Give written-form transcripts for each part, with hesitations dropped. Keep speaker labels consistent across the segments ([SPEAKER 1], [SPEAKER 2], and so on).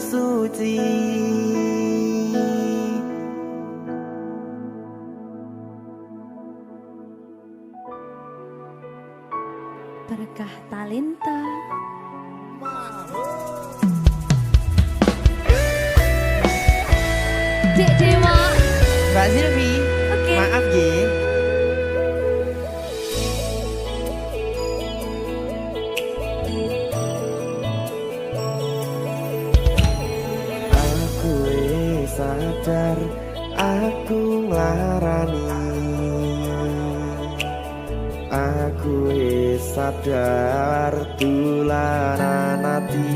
[SPEAKER 1] suci.
[SPEAKER 2] Berkah talenta. Dek Dewa.
[SPEAKER 1] Mbak Silvi, maaf ya. Aku sadar aku nglarani. Aku sadar tulanan ati.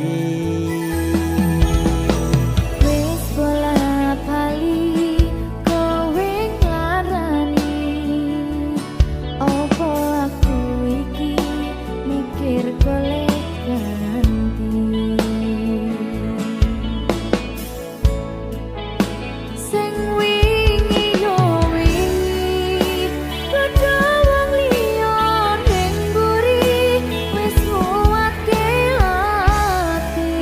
[SPEAKER 2] Wis bola bali kowe nglarani. Opo aku iki mikir golek ganti. Sing wingi yo wingi padha wong liya ning mburi wis nguwatke ati.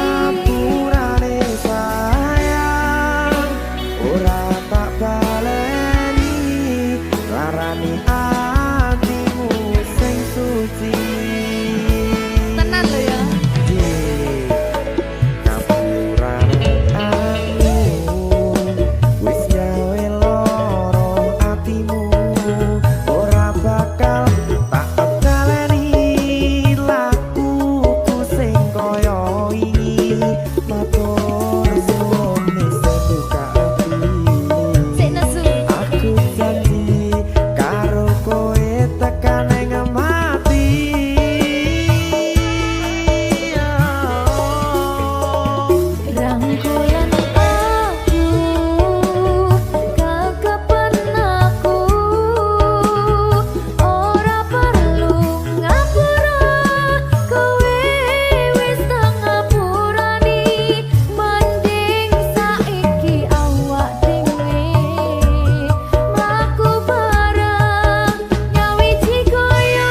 [SPEAKER 1] Ngapurane sayang ora tak baleni larani atimu sing suci.
[SPEAKER 2] Tenan lho ya.
[SPEAKER 1] Ngapurane aku wis gawe loro atimu ora bakal tak baleni lakuku sing kaya wingi matur suwun sing buka ati.
[SPEAKER 2] Sik nesu.
[SPEAKER 1] Aku janji karo kowe tekan ing mati.
[SPEAKER 2] Rangkulan aku, kekepen aku, ora perlu ngapura, kowe wis tak ngapurani, mending saiki awak dhewe mlaku bareng nyawiji kaya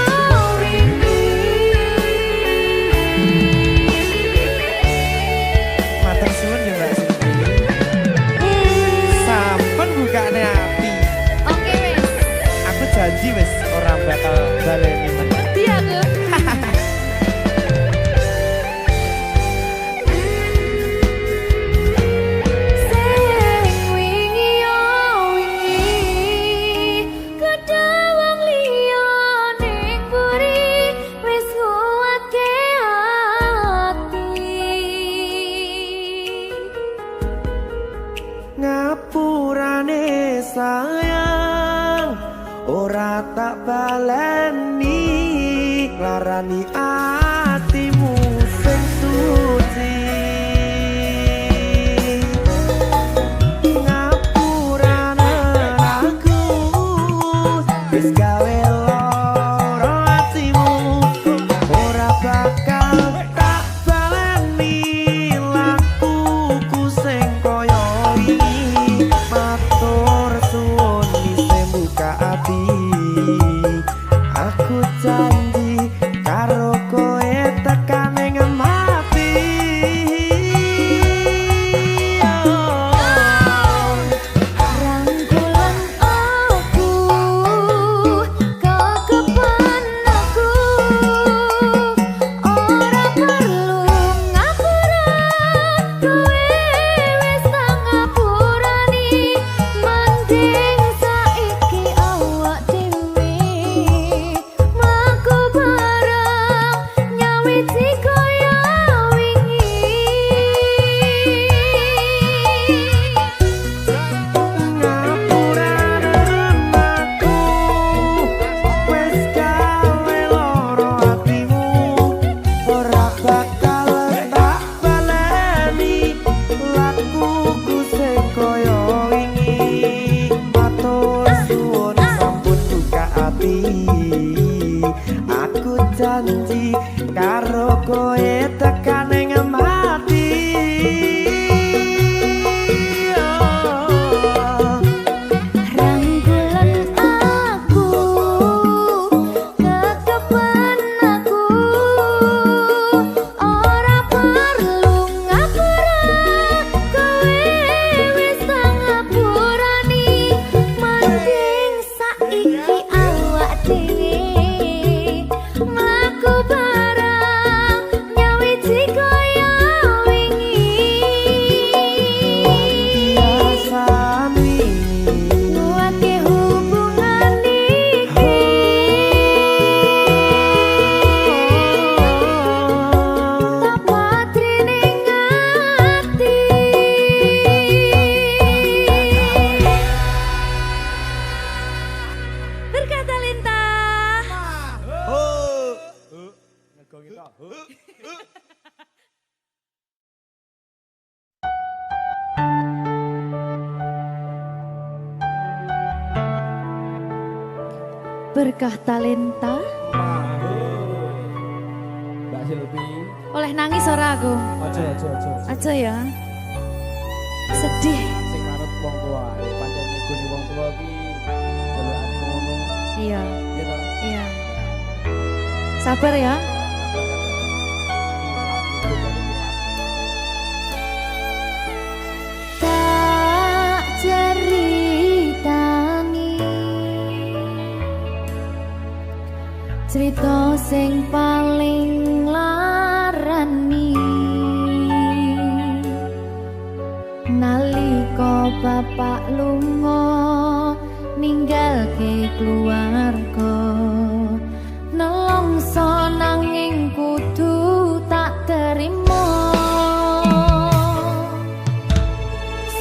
[SPEAKER 2] wingi.
[SPEAKER 1] Matur suwun ya Mbak Silvi. Sampun bukane ati.
[SPEAKER 2] Oke wis,
[SPEAKER 1] Aku janji wis ora bakal baleni meneh.
[SPEAKER 2] dia aku. Sing wingi yo wingi kedawang liya ning mburi wis nguwatke ati.
[SPEAKER 1] Ngapurane sayang ora tak baleni larani atimu sing suci. Ngapurane aku wis gawe loro atimu ora bakal tak baleni lakuku sing kaya wingi matur suwun sing buka ati. Aku janji karo kowe tekan ing mati.
[SPEAKER 2] Rangkulan aku, kekepan aku, ora perlu ngapura, kowe wis tak ngapurani, mending saiki awak dhewe mlaku bareng nyawiji kaya wingi.
[SPEAKER 1] Ngapurane aku wis gawe loro atimu ora bakal tak baleni lakuku sing kaya wingi matur suwun sampun buka ati. Aku janji karo kowe tekan ing mati.
[SPEAKER 2] Rangkulan aku, kekepan aku,
[SPEAKER 1] jago gitu.
[SPEAKER 2] Berkah talenta
[SPEAKER 1] Mbak Silvi.
[SPEAKER 2] oleh nangis ora aku.
[SPEAKER 1] Aja.
[SPEAKER 2] Aja ya. Sedih.
[SPEAKER 1] Sing ngarep wong tua, pancen ngikuni wong tua ki jelekane ngono.
[SPEAKER 2] Iya,
[SPEAKER 1] Gitu.
[SPEAKER 2] iya. Sabar ya. Tak ceritani cerita sing paling larani nalika bapak lunga ninggalke keluarga nelongso nanging kudu tak terima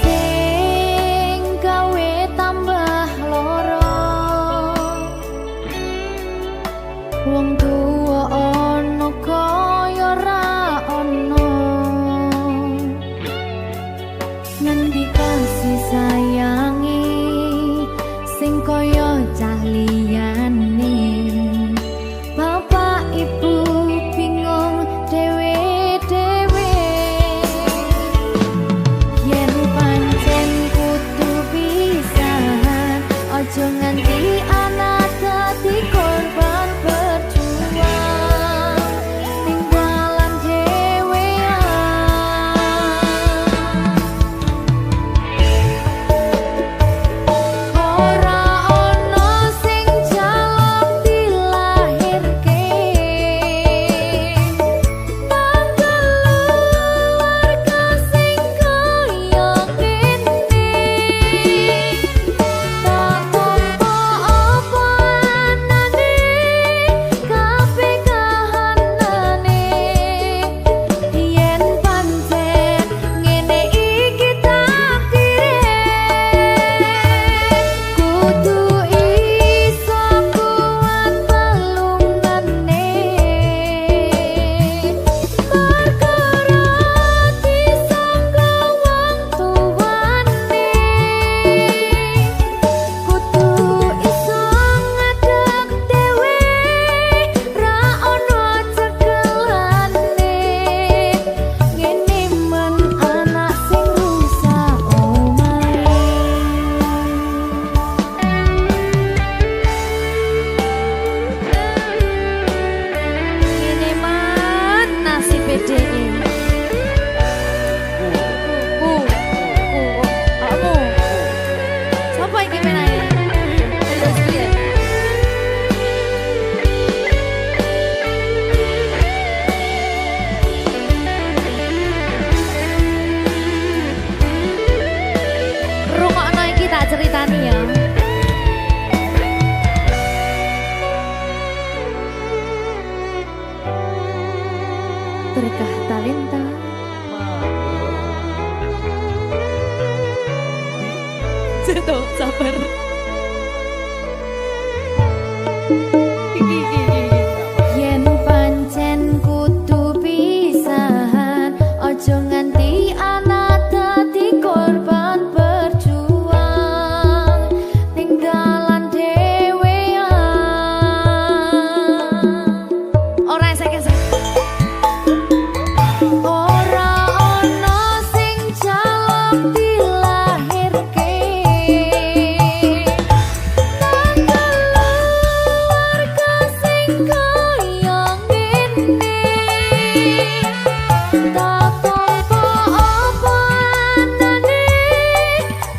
[SPEAKER 2] sing gawe tambah loro wong tuwa ana kaya ra ana ngendi kasih sayangi sing kaya cah liyane bapak ibu bingung dhewe-dhewe yen pancen kudu pisahan aja nganti anak dadi korban berjuang tinggalan dhewean ora ana sing jaluk dilahirke keluarga sing kaya ngene tak tampa apa anane kabeh kahanane yen pancen ngene iki takdire kudu iso kuat pelungane perkara disangka wong tuwane kudu iso ngadeg dhewe ra ono cekelane ngene men anak sing rusak omahe ngene man nasib dhewe kamu siapa iki menane terus piye rungokno iki tak ceritani ya berkah talenta Ceto, sabar. Yen pancen kudu pisahan, ojo nganti anak dadi korban berjuang tinggalan dhewean. Ora esek-esek. Ora ana sing jaluk dilahirke keluarga sing kaya ngene tak tampa apa anane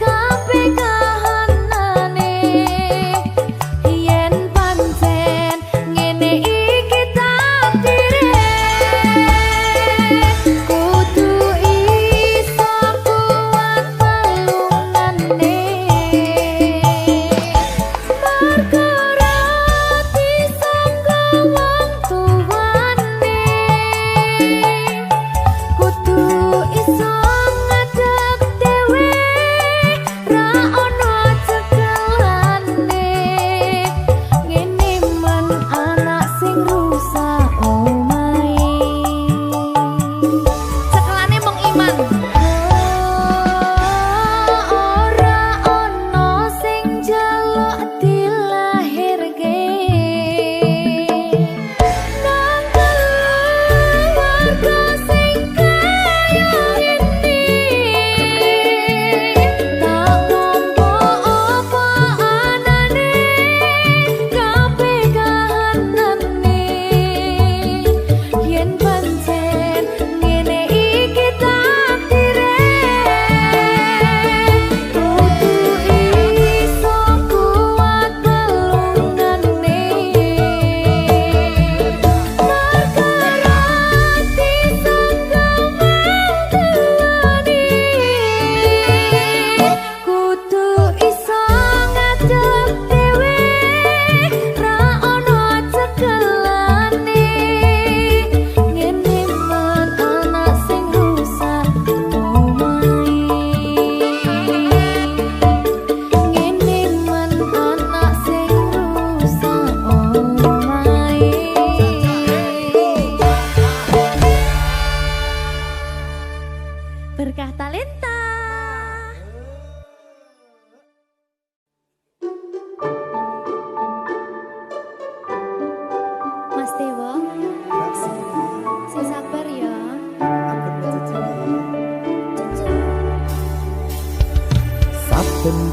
[SPEAKER 2] kabeh kahanane yen pancen ngene iki takdire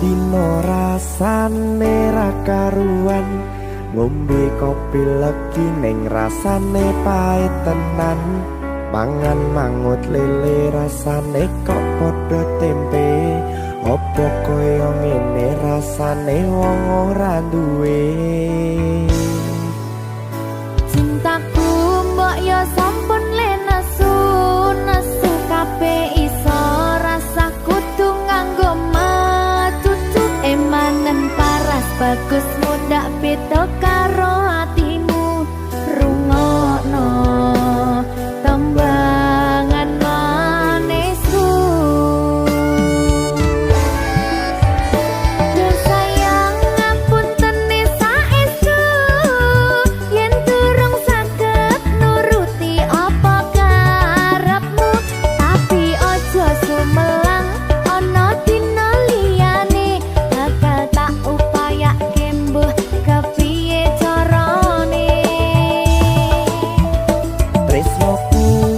[SPEAKER 3] dino rasane ra karuan, ngombe kopi legi ning rasane pahit tenan, mangan mangut lele rasane kok padha tempe, opo koyo ngene rasane wong ora duwe.
[SPEAKER 2] Cintaku mbok yo sampun le nesu kabeh iso rasa kudu nganggo matutu emanen paras bagus mudak beda karo atimu rungokno tembangan manisku. Yo sayang ngapunten saestu yen durung saged nuruti apa karepmu, tapi ojo sumelang ana dina liyane bakal tak upayake mbuh kepiye carane.
[SPEAKER 3] Tresnoku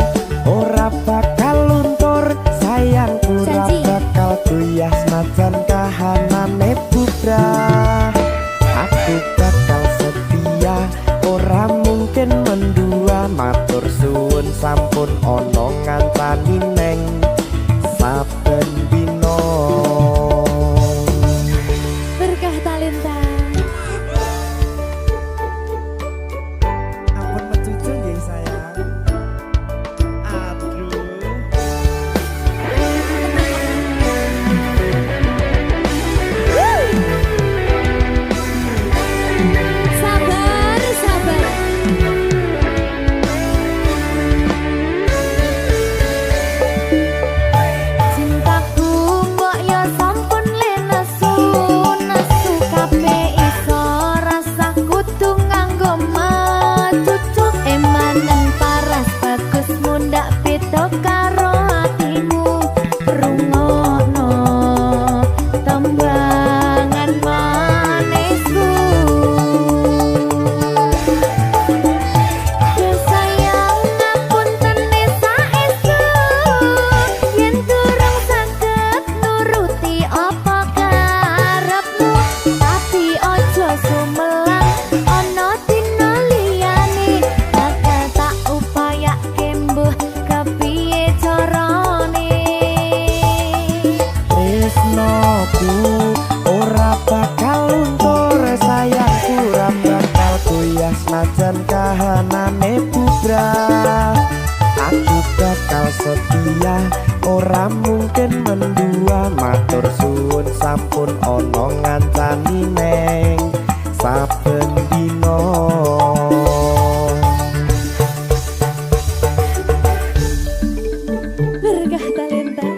[SPEAKER 3] ora bakal luntur, sayangku ora
[SPEAKER 2] Janji.
[SPEAKER 3] bakal goyah senajan kahanane bubrah. Aku bakal setia, ora mungkin mendua, matur suwun sampun ana ngancani neng saben dina.
[SPEAKER 2] Berkah talenta.
[SPEAKER 3] Ampun mecucu nggih sayang. Aduh.
[SPEAKER 2] Sabar, sabar. Cintaku mbok yo sampun le nesu kabeh iso rasa kudu nganggo matutu emanen paras bagus mundak beda karo atimu rungokno tembangan manisku. Yo sayang ngapunten saestu yen durung saged nuruti apa karepmu, tapi ojo sumelang ana dina liyane bakal tak upayake mbuh kepiye carane.
[SPEAKER 3] Tresnoku ora bakal luntur, sayangku ora bakal goyah senajan kahanane bubrah. Aku bakal setia, ora mungkin mendua, matur suwun sampun ana ngancani neng saben dina.
[SPEAKER 2] Berkah talenta.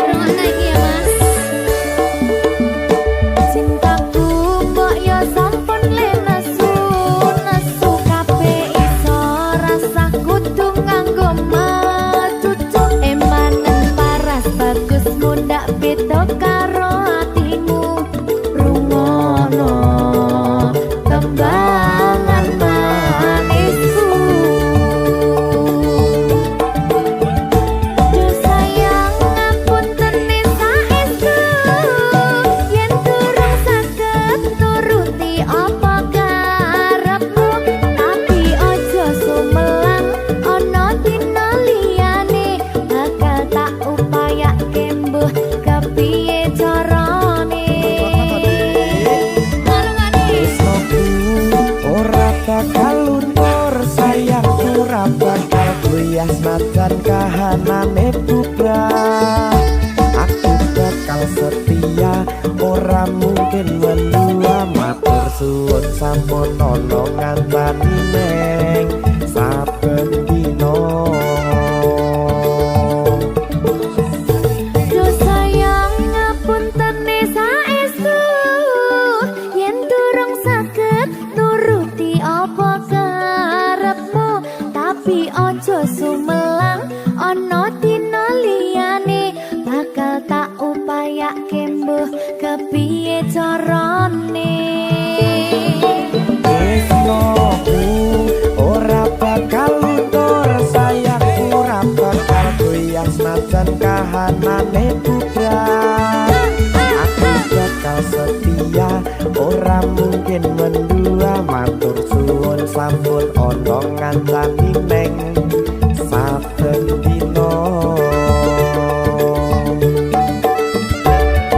[SPEAKER 2] Rungokno iki ya, Mas. Cintaku mbok yo sampun le nesu kabeh iso rasa kudu nganggo matutu emanen paras bagus mundak beda karo atimu rungokno tembangan manisku. Yo sayang ngapunten saestu yen durung saged nuruti apa karepmu, tapi ojo sumelang ana dina liyane bakal tak upayake mbuh kepiye carane.
[SPEAKER 3] Tresnoku ora bakal luntur, sayangku ora bakal goyah senajan kahanane bubrah. Aku bakal setia, ora mungkin mendua, matur suwun sampun ana ngancani neng saben dina.
[SPEAKER 2] Yo sayang ngapunten saestu yen durung saged nuruti apa karepmu, tapi ojo sumelang ana dina liyane bakal tak
[SPEAKER 3] senajan kahanane bubrah. Aku bakal setia, ora mungkin mendua. Matur suwun sampun ana ngancani neng saben dina.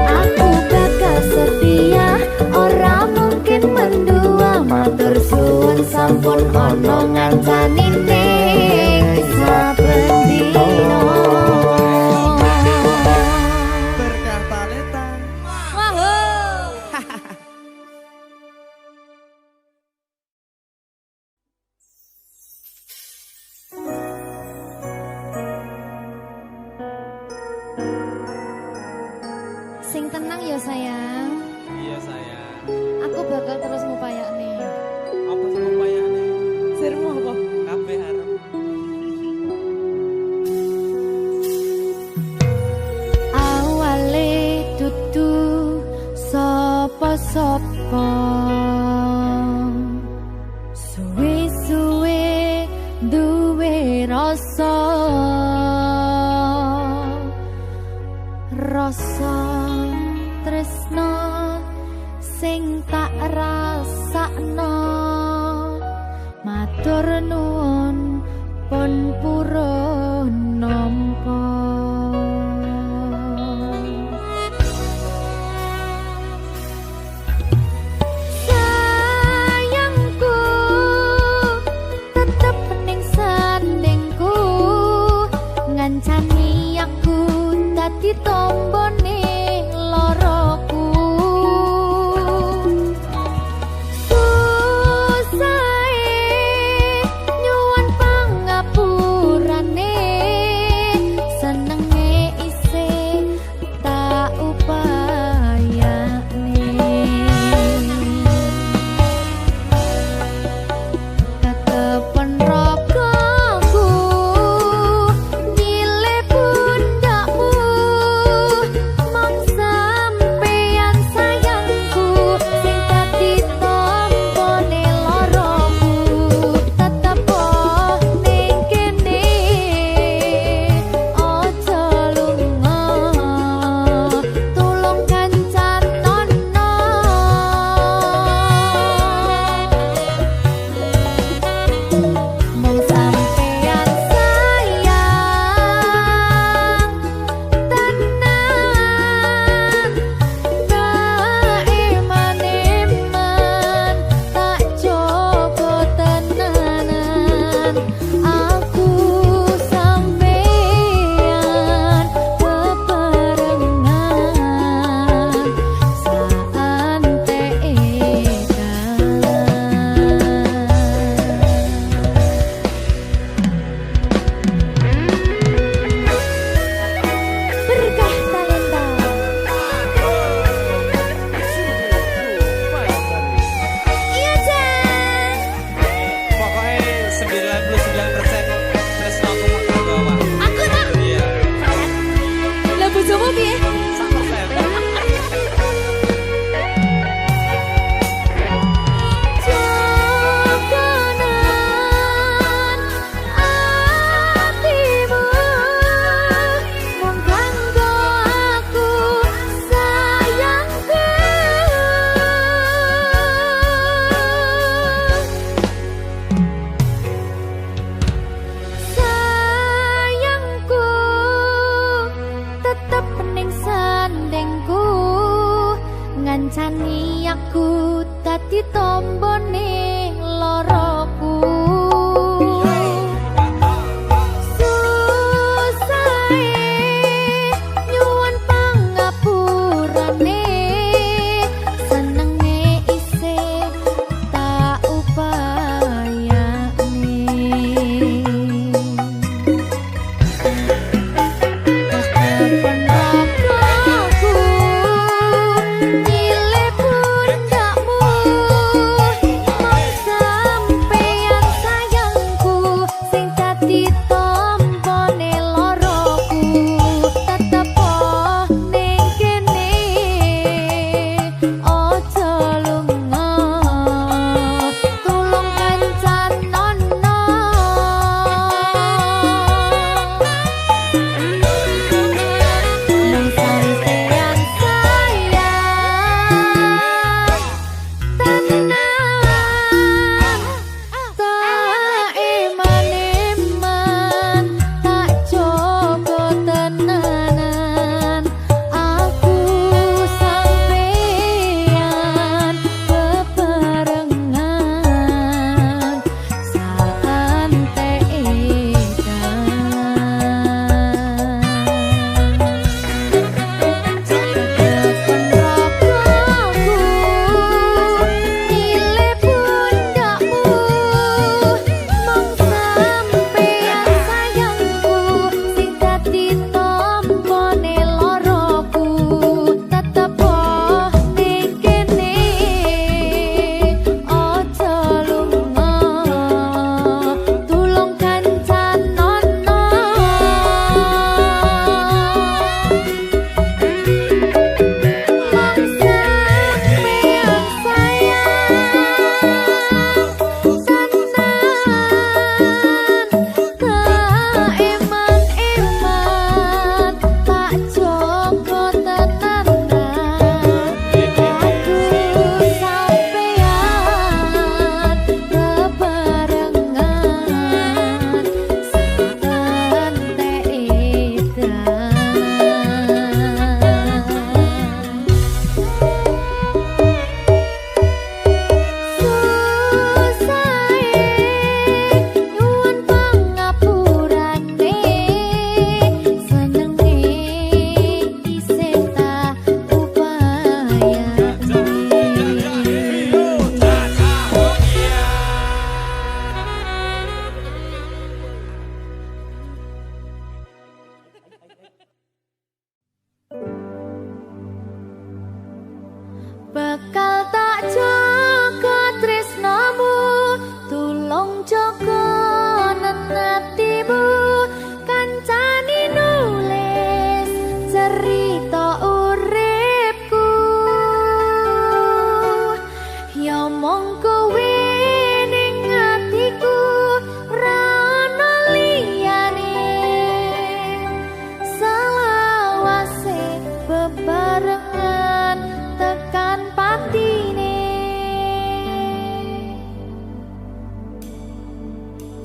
[SPEAKER 2] Aku bakal setia, ora mungkin mendua. Matur suwun sampun ana ngancani ning saben dina.
[SPEAKER 3] Berkah talenta.
[SPEAKER 2] Wahoo. Sing tenang ya sayang.
[SPEAKER 1] Iya sayang.
[SPEAKER 2] Aku bakal terus ngupayakne.
[SPEAKER 1] Apa sih upayane?
[SPEAKER 2] Sirmu apa?
[SPEAKER 1] Kabeh arep.
[SPEAKER 2] Awale dudu sapa-sapa. Suwe-suwe duwe rasa. Rasa tresno sing tak rasakno. Matur nuwun pun purun nampa. Sayangku tetep ning sandingku, ngancani aku dadi tombone loroku. Susahe nyuwun pangapurane, senenge isih tak upayane. Ketepen ragaku nyilih pundakmu, mong sampeyan sayangku sing dadi tombone loroku. Tetep ning kene aja lunga, tulung kancanono. Mong sampeyan sayang tenan, kaeman-eman tak coba tenanan. Aku sampeyan bebarengan Berkah talenta. Iya Jan.
[SPEAKER 1] Pokoknya 99% tresno aku bakal bawa.
[SPEAKER 2] Aku tak.
[SPEAKER 1] Iya.
[SPEAKER 2] Lah bojomu piye?
[SPEAKER 1] 100%.
[SPEAKER 2] Jogonan atimu mung kanggo aku sayangku.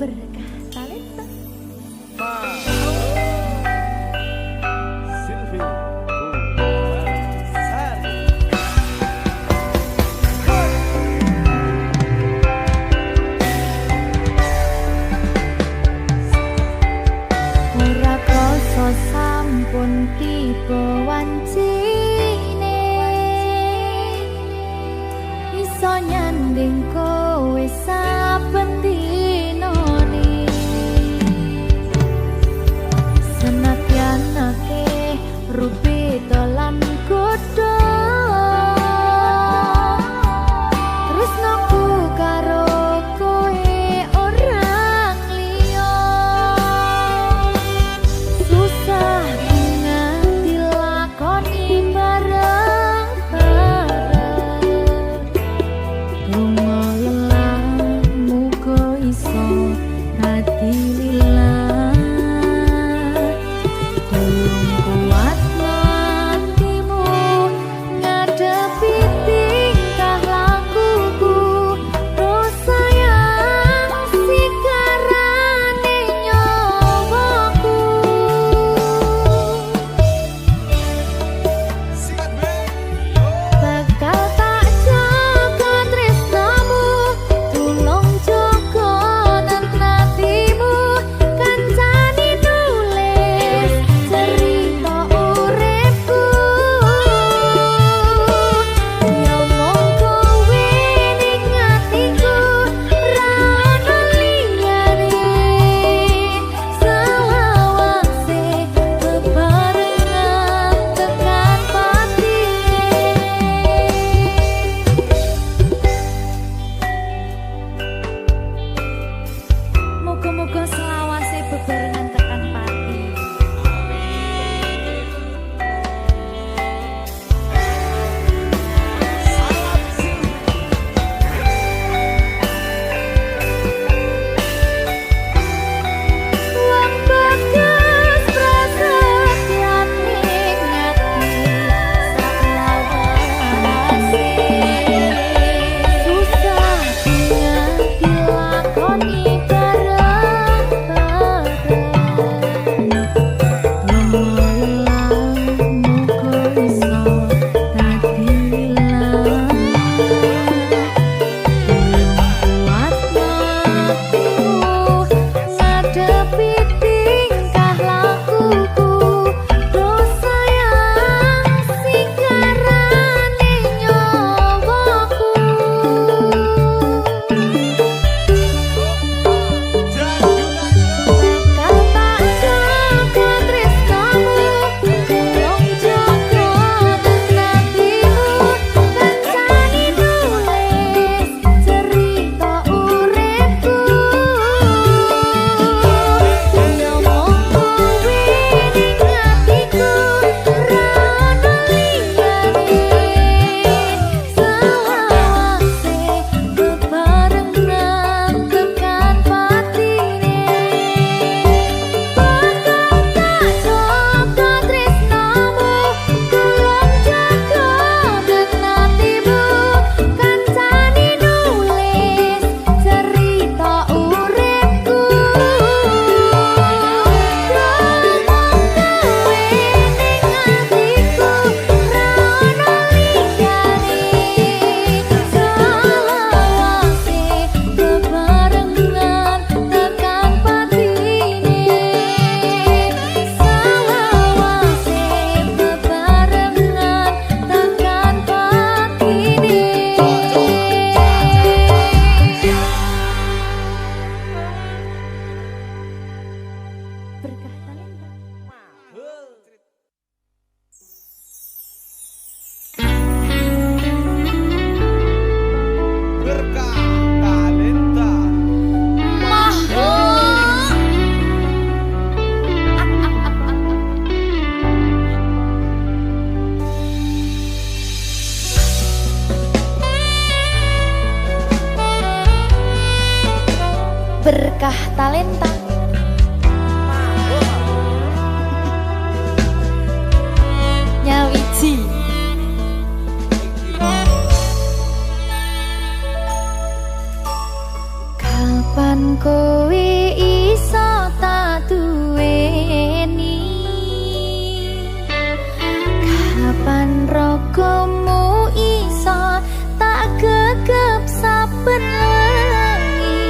[SPEAKER 2] Berkah talenta.
[SPEAKER 3] Silvi
[SPEAKER 2] Ora krasa sampun tiba wancine iso nyanding kowe saben dinane senadyan akeh rupi dolan godho tresnaku karo kowe orang liya susah nganti lakoni bareng-bareng donga lelah muga iso dadi lillah tulung kuatno atimu ngadepi tingkah lakuku dosa yang sikarane nyawaku bakal tak jaga tresnamu tulung jaga nanatimu kancani nulis cerita uripku nyomong kowe ning atiku ra ono liyane selawase bebarengan tekan patine muga-muga selawase bebarengan tekan pati. Wong bagas prasetyan ning ati saklawase susah nganti lakoni bareng-bareng lelah muga iso dadi lillah kuatno atimu ngadepi tingkah lakuku dosa yang sikarane nyawaku bakal tak jaga tresnamu tulung jaga nanatimu kancani nulis cerita uripku nyomong kowe ning atiku ra ono liyane selawase bebarengan tekan patine bakal tak jaga tresnamu tulung jaga nanatimu kancani nulis cerita uripku nyomong kowe ning atiku ra ono liyane selawase bebarengan tekan patine selawase bebarengan tekan patine berkah talenta.
[SPEAKER 3] Berkah talenta
[SPEAKER 2] Berkah talenta. Nyawiji. Kapan kowe iso tak duweni. Kapan rogomu iso tak gegep saben wengi.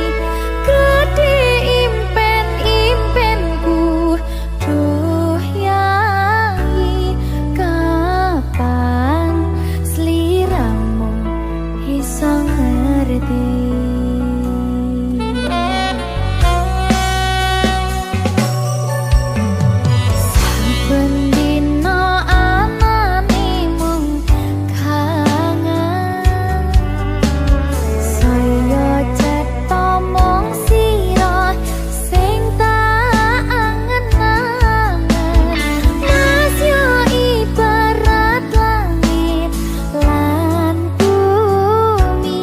[SPEAKER 2] Gede impen-impenku duh yai. Kapan sliramu iso ngerti. Saben dina anane mung kangen. Saya cetha mung sira sing tak angen-angen. Mas yo ibarat langit lan bumi,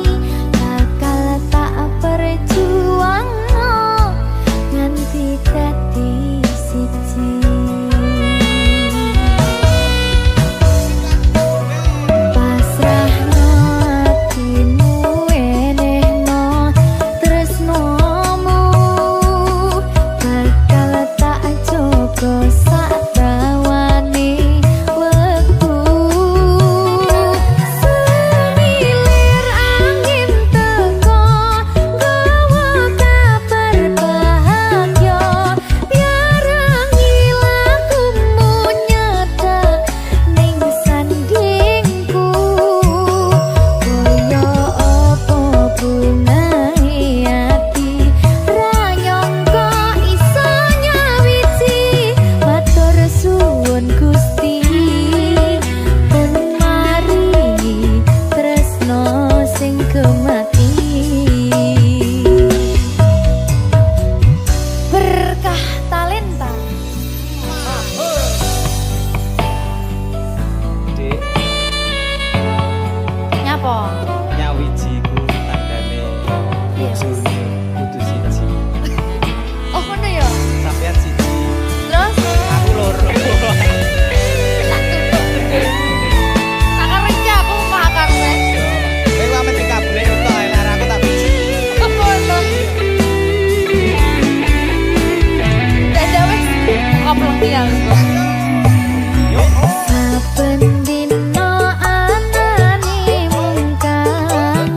[SPEAKER 2] bakal tak perjuangno nganti dadi siji. Pasrahno atimu enehno tresnomu, bakal tak jaga sak dawane wektu. Semilir angin teko nggawa kabar bahagia, biarangi lakumu nyedak ning sandingku. Kaya apa bungahe ati ra nyangka iso nyawiji. Matur suwun Gusti pun maringi tresno sing gemati. Berkah talenta.
[SPEAKER 3] Dik,
[SPEAKER 2] Nyapa?
[SPEAKER 3] nyawijiku tandane
[SPEAKER 2] Iya, Mas.
[SPEAKER 3] bojone kudu siji.
[SPEAKER 2] Oh ngono ya.
[SPEAKER 3] Sampeyan siji,
[SPEAKER 2] Terus
[SPEAKER 3] aku loro.
[SPEAKER 2] tak tutup. Tak kerja aku makan wes.
[SPEAKER 3] Kowe kok mesti kabeh tok lara aku tak biji.
[SPEAKER 2] Apa itu? Dadah wes. Buka pelengkian.
[SPEAKER 3] Yo.
[SPEAKER 2] Saben dina anane mung kangen.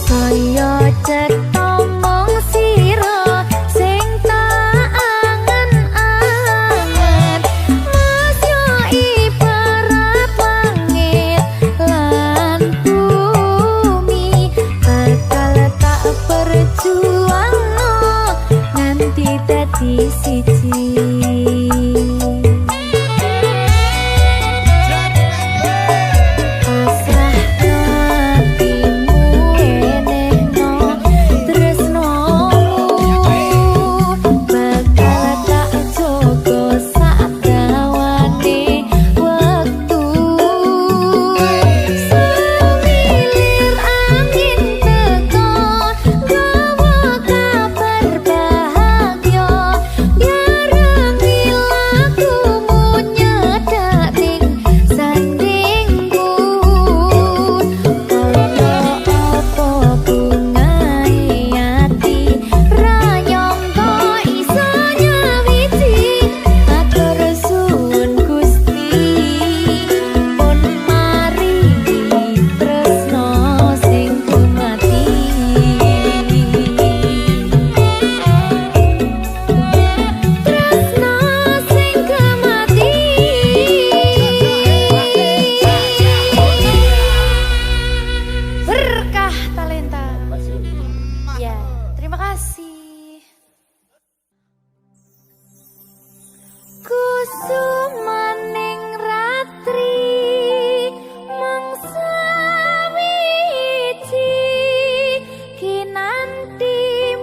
[SPEAKER 2] Saya cetha mung sira sing tak angen-angen. Mas yo ibarat langit lan bumi, bakal tak perjuangno nganti dadi siji. Pasrahno atimu enehno tresnomu, bakal tak jaga sak dawane wektu. Semilir angin teko nggawa kabar bahagia, biarangi lakumu nyedak ning sandingku. Kaya apa bungahe ati ra nyangka iso nyawiji. Matur suwun Gusti pun maringi tresno sing gemati. Tresno sing gemati. Berkah talenta. Ya, terima kasih. Kusumaning ratri mangsa wiji, kinanti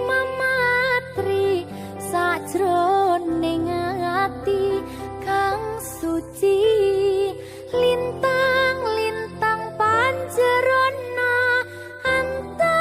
[SPEAKER 2] mematri sajroning ati kang suci. Lintang-lintang panjerona antariksa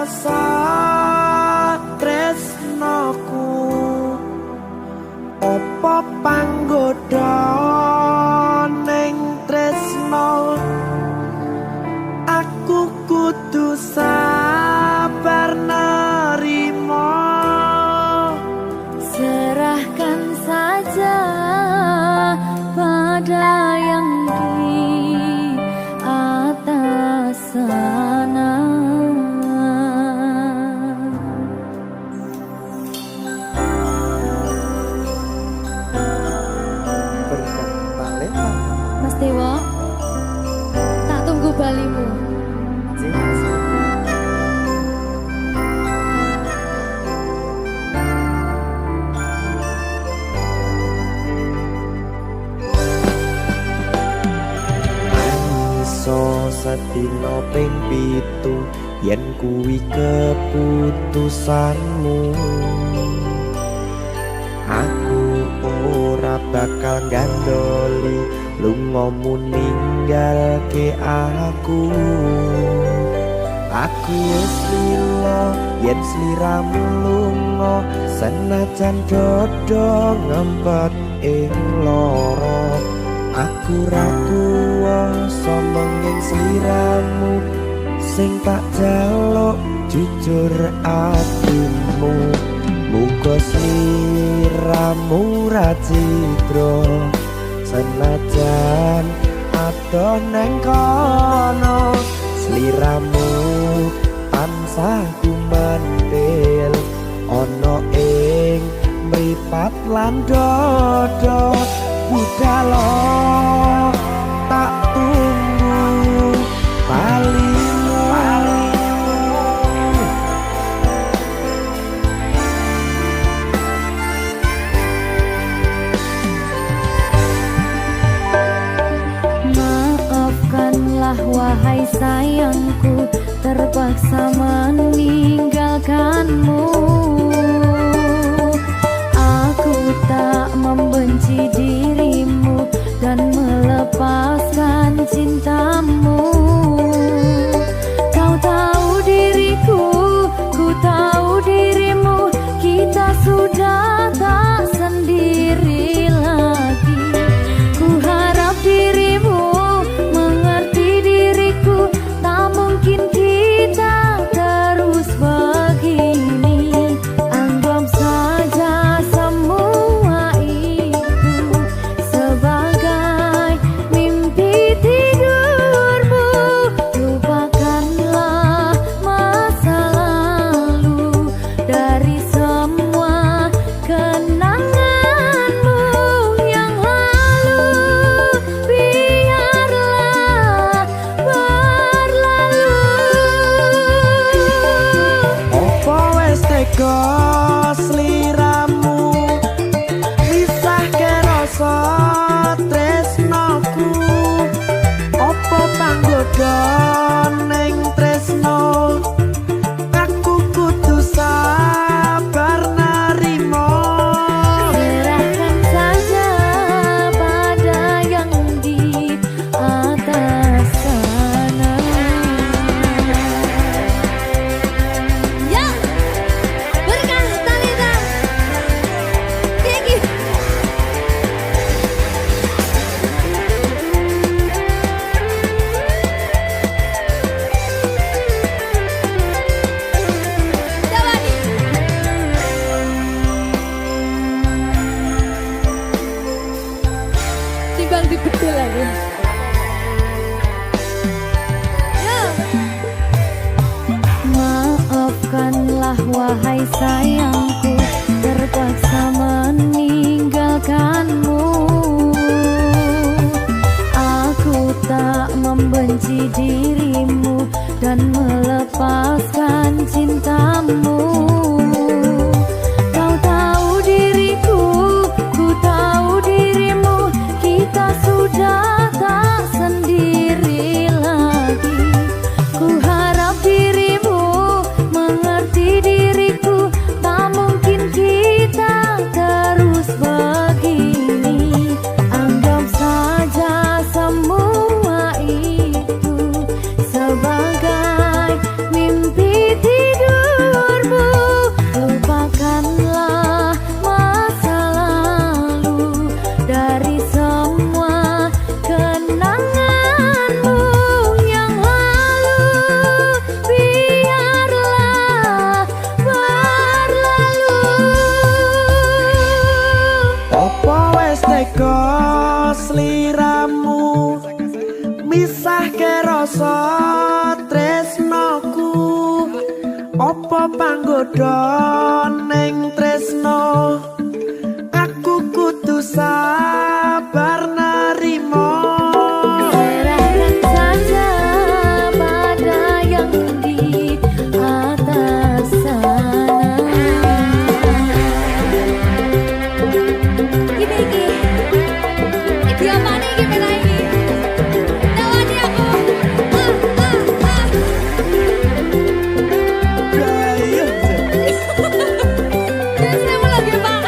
[SPEAKER 4] rasa tresnoku opo panggoda ning tresno aku kudu sabar nerima
[SPEAKER 2] serahkan saja pada yang di atas sana.
[SPEAKER 4] berikan talenta
[SPEAKER 2] Mas Dewo, tak tunggu balimu.
[SPEAKER 4] iso sedina ping 7 yen kuwi keputusanmu aku ora bakal gandoli lungamu ninggalke aku wis lilo yen sliramu lunga senajan dodo ngempet ing loro aku ra kuwasa menging sliramu sing tak jaluk jujur atimu muga sliramu ra cidra senajan adoh neng kono sliramu tansah gumantil ana ing mripat lan dodo budalo tak tunggu balimu
[SPEAKER 2] Maafkanlah wahai sayangku terpaksa meninggalkanmu. Aku tak membenci dirimu dan melepaskan cintamu. Kau tahu diriku, ku tahu dirimu, kita sudah tak sendiri lagi. Ku harap dirimu mengerti diriku, tak mungkin kita terus begini. Anggap saja semua itu sebagai mimpi tidurmu. Lupakanlah masa lalu dari semua kenanganmu yang lalu. Biarlah berlalu.
[SPEAKER 4] opo wis tega sliramu misahke rasa tresnoku opo panggoda ning tresno aku kudu sabar nerima
[SPEAKER 2] Serahkan saja pada yang di atas sana. Ya, berkah talenta. Gigi. Jawani. Timbang di betul lagi. Ya. Maafkanlah wahai sayangku terpaksa meninggalkanmu. Aku tak membenci dirimu dan melepaskan cintamu. Kau tahu diriku, ku tahu dirimu, kita sudah tak sendiri lagi. Ku harap dirimu mengerti diriku, tak mungkin kita terus begini. Anggap saja semua itu sebagai mimpi tidur.
[SPEAKER 4] teko sliramu misah ke rasa tresnoku opo panggoda ning tresno aku kudu sabar narimo
[SPEAKER 2] serahkan saja pada yang di atas sana. Iki apa nih gimana ini? Tawani aku. Terus saya mau lagi Pak.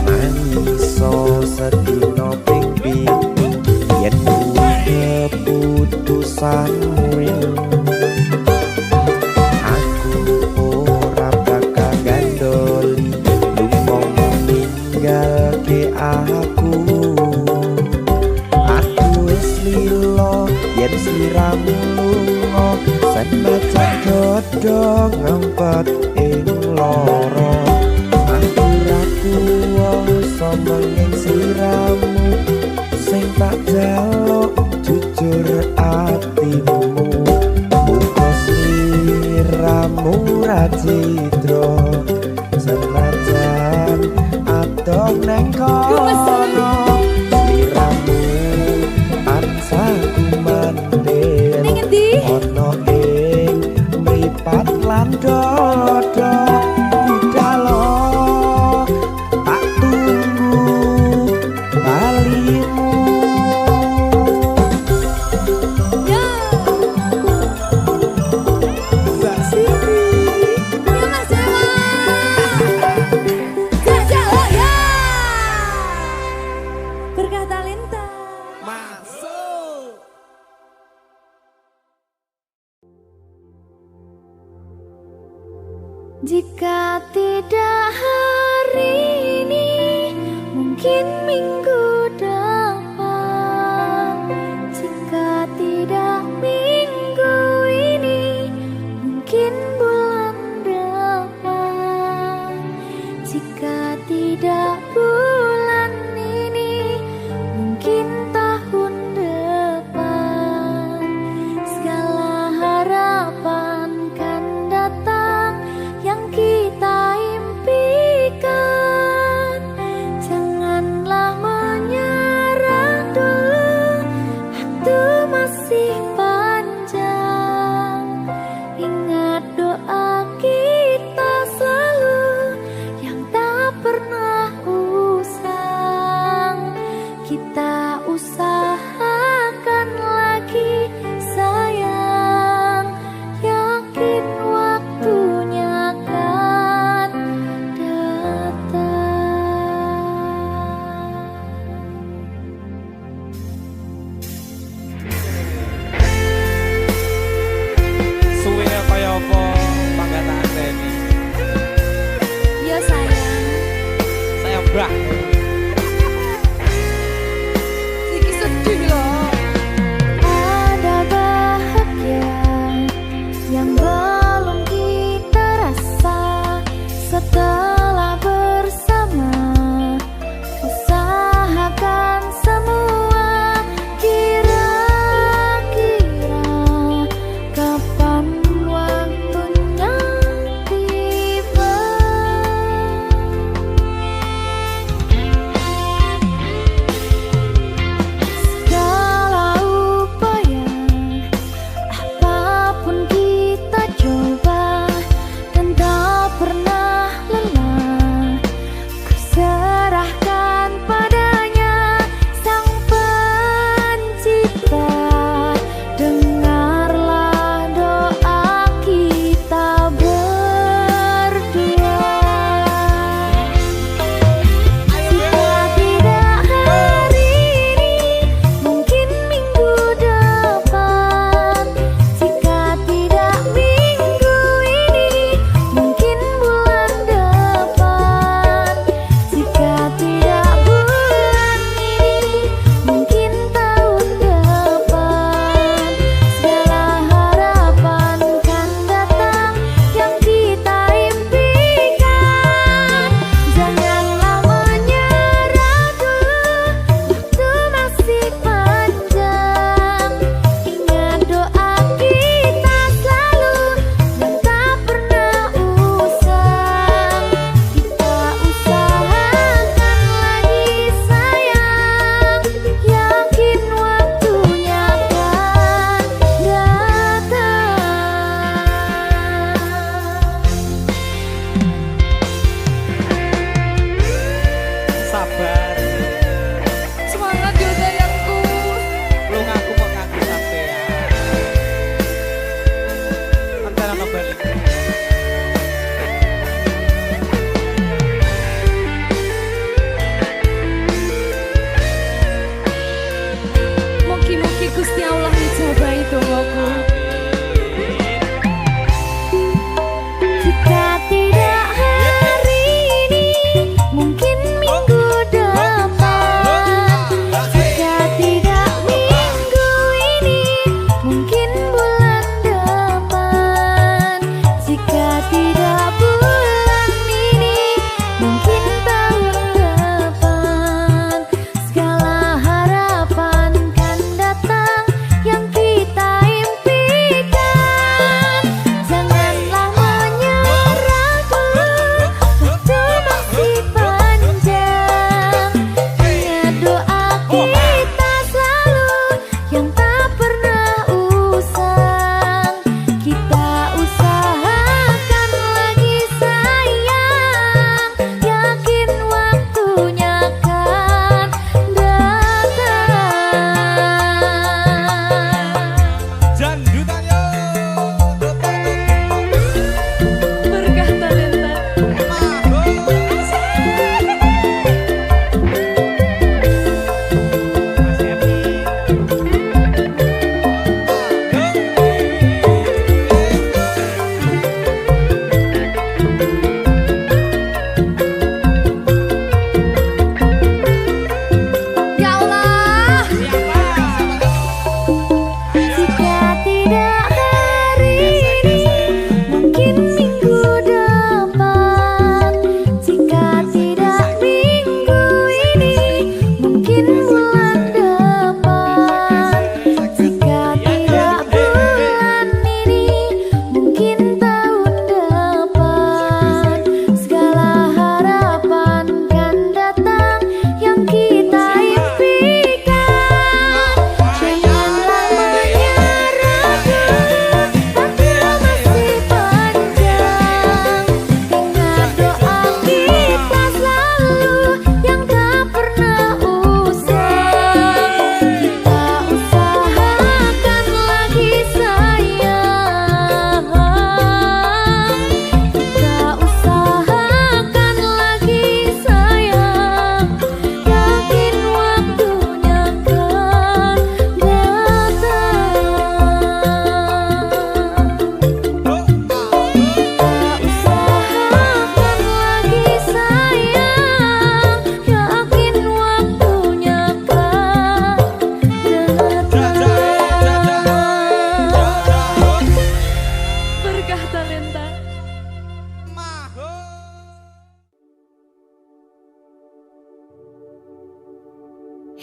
[SPEAKER 4] Mangiso sedina ping pitu yen kuwi keputusanmu aku ora bakal gandoli lumo ninggalke aku wis lilo yen sliramu lunga senajan dodo ngempet ing loro aku ra kuwasa menging sliramu sing tak jaluk jujur atimu muga sliramu ra citra senajan adoh neng kono sliramu tansah kumandel
[SPEAKER 2] Ning endi?
[SPEAKER 4] ono ing mripat lan dodo budalo tak tunggu balimu
[SPEAKER 2] Ya. Sini. Ya Mas Dewa. Jajak oh ya. Berkah talenta.
[SPEAKER 4] masuk.
[SPEAKER 2] Jika tidak hari ini, mungkin minggu depan. Jika tidak minggu ini, mungkin bulan depan. Jika tidak bulan ini, mungkin tahun depan. Segala harapan kan datang yang kita impikan. Janganlah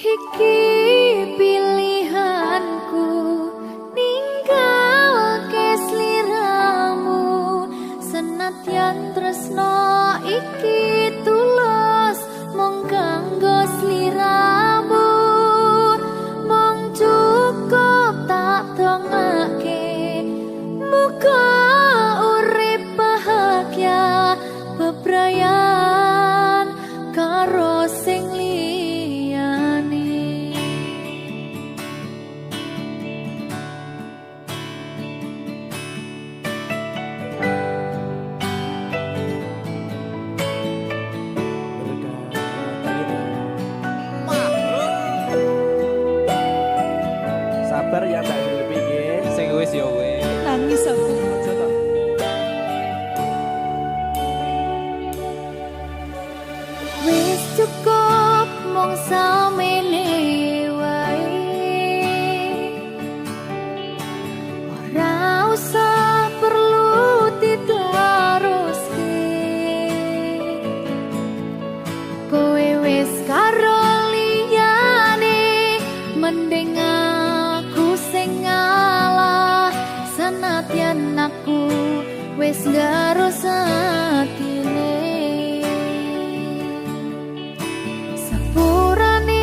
[SPEAKER 2] Iki pilihanku ninggalke sliramu, senadyan tresno iki tulus mung kanggo sliramu, mung cukup tak dongake muga urip bahagia bebrayan karo sing liyane.
[SPEAKER 1] Sabar ya Mbak Dewi nggih.
[SPEAKER 3] Sing wis ya wis.
[SPEAKER 2] Nangis aku. Wis cukup mung samene wae, ora usah perlu diteruske. Kowe wis karo liyane, mending aku sing ngalah, senadyan aku wis ngarus atine. Sepurane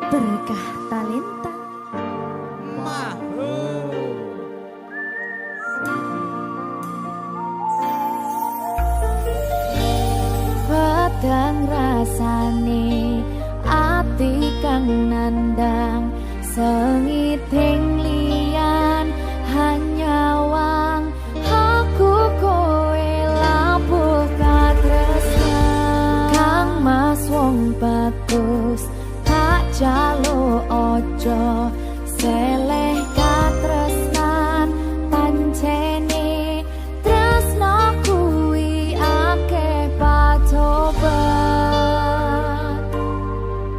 [SPEAKER 2] berkah talenta.
[SPEAKER 3] Mah.
[SPEAKER 2] Padang rasane ati kang nandang sengiting liyan hanya wang aku kowe labuh katresnan kang mas wong bagus tak jalo ojo seleh katresnan pancene tresno kuwi akeh patobat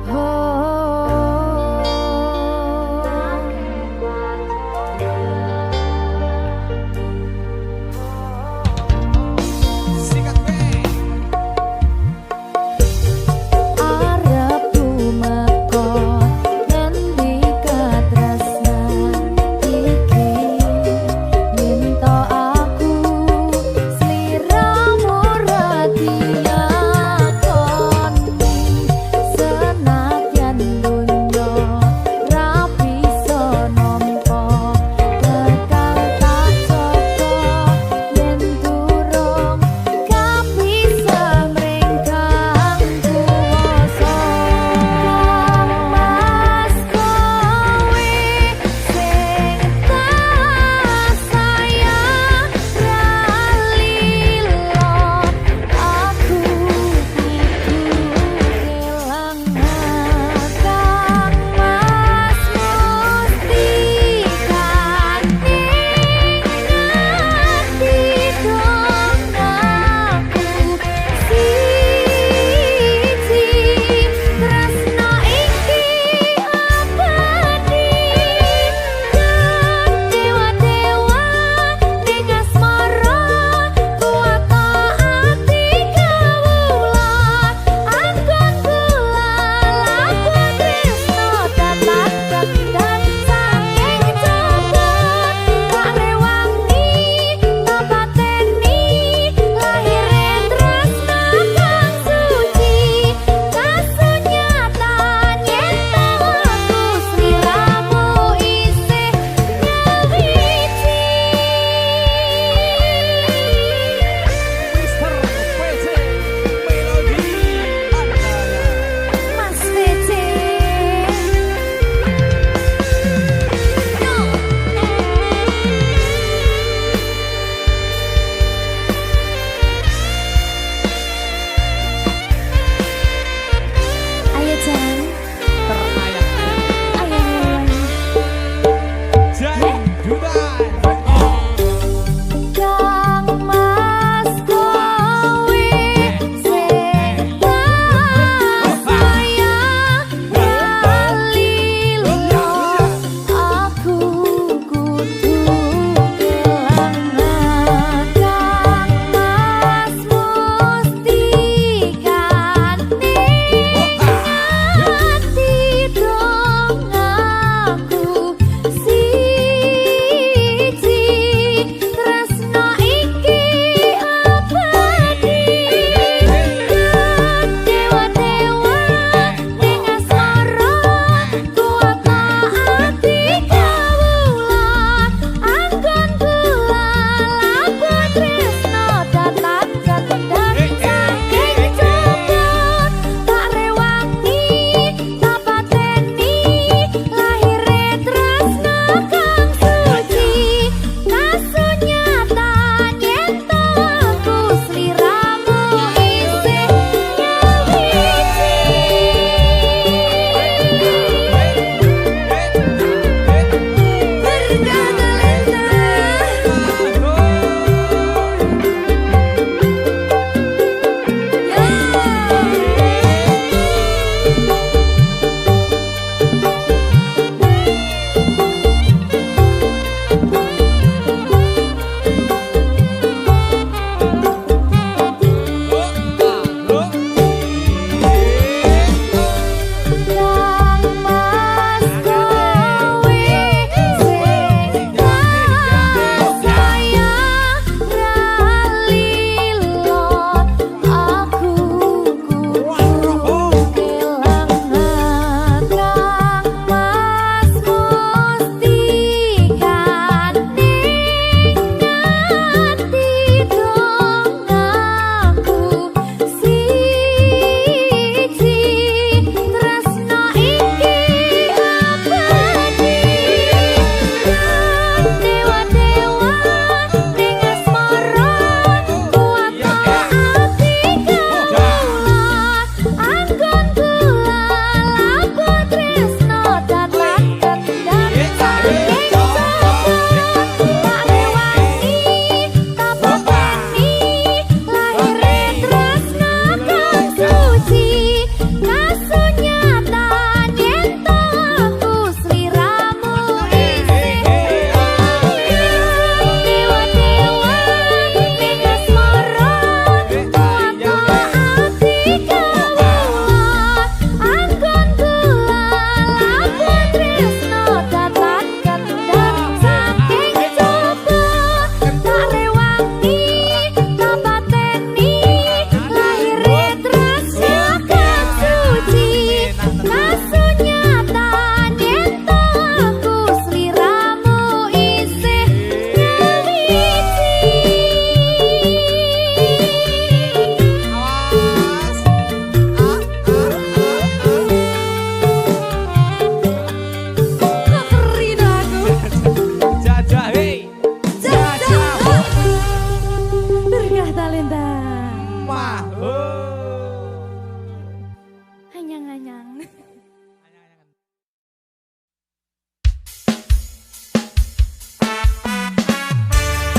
[SPEAKER 2] oh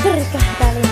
[SPEAKER 2] berkah kali